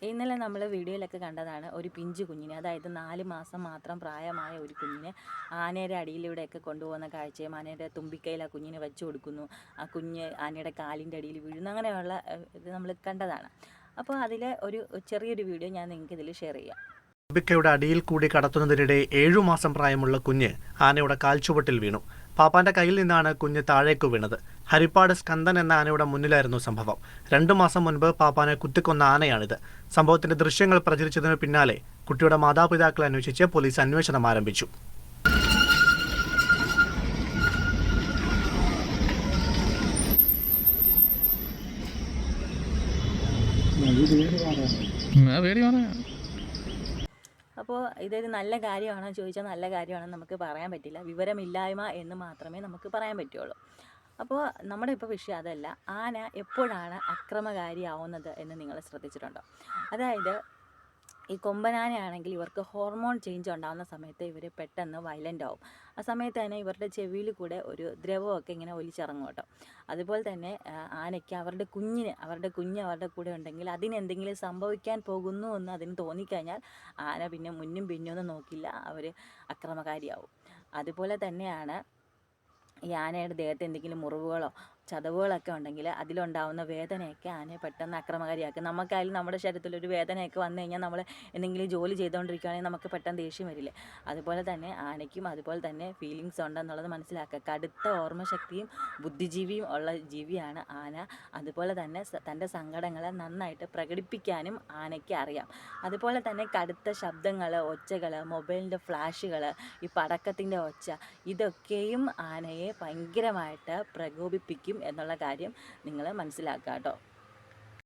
ഇന്നലെ നമ്മൾ വീഡിയോയിലൊക്കെ കണ്ടതാണ് ഒരു പിഞ്ചു കുഞ്ഞിനെ, അതായത് 4 മാസം മാത്രം പ്രായമായ ഒരു കുഞ്ഞിനെ ആനയുടെ അടിയിലൂടെയൊക്കെ കൊണ്ടുപോകുന്ന കാഴ്ചയും ആനയുടെ തുമ്പിക്കൈയിൽ ആ കുഞ്ഞിനെ വെച്ച് കൊടുക്കുന്നു, ആ കുഞ്ഞ് ആനയുടെ കാലിൻ്റെ അടിയിൽ വീഴുന്നു, അങ്ങനെയുള്ള ഇത് നമ്മൾ കണ്ടതാണ്. അപ്പോൾ അതിലെ ഒരു ചെറിയൊരു വീഡിയോ ഞാൻ നിങ്ങൾക്ക് ഇതിൽ ഷെയർ ചെയ്യാം. തുമ്പിക്കൈയുടെ അടിയിൽ കൂടി കടത്തുന്നതിനിടെ 7 മാസം പ്രായമുള്ള കുഞ്ഞ് ആനയുടെ കാൽച്ചുവട്ടിൽ വീണു. പാപ്പാന്റെ കയ്യിൽ നിന്നാണ് കുഞ്ഞ് താഴേക്ക് വീണത്. ഹരിപ്പാട് സ്കന്ദൻ എന്ന ആനയുടെ മുന്നിലായിരുന്നു സംഭവം. 2 മാസം മുൻപ് പാപ്പാനെ കുത്തിക്കൊന്ന ആനയാണിത്. സംഭവത്തിന്റെ ദൃശ്യങ്ങൾ പ്രചരിച്ചതിനു പിന്നാലെ കുട്ടിയുടെ മാതാപിതാക്കളെ അന്വേഷിച്ച് പോലീസ് അന്വേഷണം ആരംഭിച്ചു. അപ്പോൾ ഇതൊരു നല്ല കാര്യമാണോ ചോദിച്ചാൽ നല്ല കാര്യമാണെന്ന് നമുക്ക് പറയാൻ പറ്റില്ല. വിവരമില്ലായ്മ എന്ന് മാത്രമേ നമുക്ക് പറയാൻ പറ്റുള്ളൂ. അപ്പോൾ നമ്മുടെ ഇപ്പോൾ വിഷയം അതല്ല. ആന എപ്പോഴാണ് അക്രമകാരിയാവുന്നത് എന്ന് നിങ്ങൾ ശ്രദ്ധിച്ചിട്ടുണ്ടോ? അതായത് ഈ കൊമ്പനാനയാണെങ്കിൽ ഇവർക്ക് ഹോർമോൺ ചേഞ്ച് ഉണ്ടാകുന്ന സമയത്ത് ഇവർ പെട്ടെന്ന് വയലൻ്റ് ആവും. ആ സമയത്ത് തന്നെ ഇവരുടെ ചെവിയിൽ കൂടെ ഒരു ദ്രവമൊക്കെ ഇങ്ങനെ ഒലിച്ചിറങ്ങും കേട്ടോ. അതുപോലെ തന്നെ ആനയ്ക്ക് അവരുടെ കുഞ്ഞ് അവരുടെ കൂടെ ഉണ്ടെങ്കിൽ അതിനെന്തെങ്കിലും സംഭവിക്കാൻ പോകുന്നു എന്ന് അതിന് തോന്നിക്കഴിഞ്ഞാൽ ആന പിന്നെ മുന്നും പിന്നൊന്നും നോക്കില്ല, അവർ അക്രമകാരിയാവും. അതുപോലെ തന്നെയാണ് ഈ ആനയുടെ ദേഹത്ത് എന്തെങ്കിലും മുറിവുകളോ ചതവുകളൊക്കെ ഉണ്ടെങ്കിൽ അതിലുണ്ടാവുന്ന വേദനയൊക്കെ ആനയെ പെട്ടെന്ന് അക്രമകാരിയാക്കും. നമുക്കായാലും നമ്മുടെ ശരീരത്തിലൊരു വേദനയൊക്കെ വന്നു കഴിഞ്ഞാൽ നമ്മൾ എന്തെങ്കിലും ജോലി ചെയ്തുകൊണ്ടിരിക്കുകയാണെങ്കിൽ നമുക്ക് പെട്ടെന്ന് ദേഷ്യം വരില്ലേ? അതുപോലെ തന്നെ ആനയ്ക്കും അതുപോലെ തന്നെ ഫീലിങ്സ് ഉണ്ടെന്നുള്ളത് മനസ്സിലാക്കുക. കടുത്ത ഓർമ്മശക്തിയും ബുദ്ധിജീവിയും ഉള്ള ജീവിയാണ് ആന. അതുപോലെ തന്നെ തൻ്റെ സങ്കടങ്ങളെ നന്നായിട്ട് പ്രകടിപ്പിക്കാനും ആനയ്ക്ക് അറിയാം. അതുപോലെ തന്നെ കടുത്ത ശബ്ദങ്ങൾ, ഒച്ചകൾ, മൊബൈലിൻ്റെ ഫ്ലാഷുകൾ, ഈ പടക്കത്തിൻ്റെ ഒച്ച, ഇതൊക്കെയും ആനയെ ഭയങ്കരമായിട്ട് പ്രകോപിപ്പിക്കും എന്നുള്ള കാര്യം നിങ്ങൾ മനസ്സിലാക്കുക കേട്ടോ.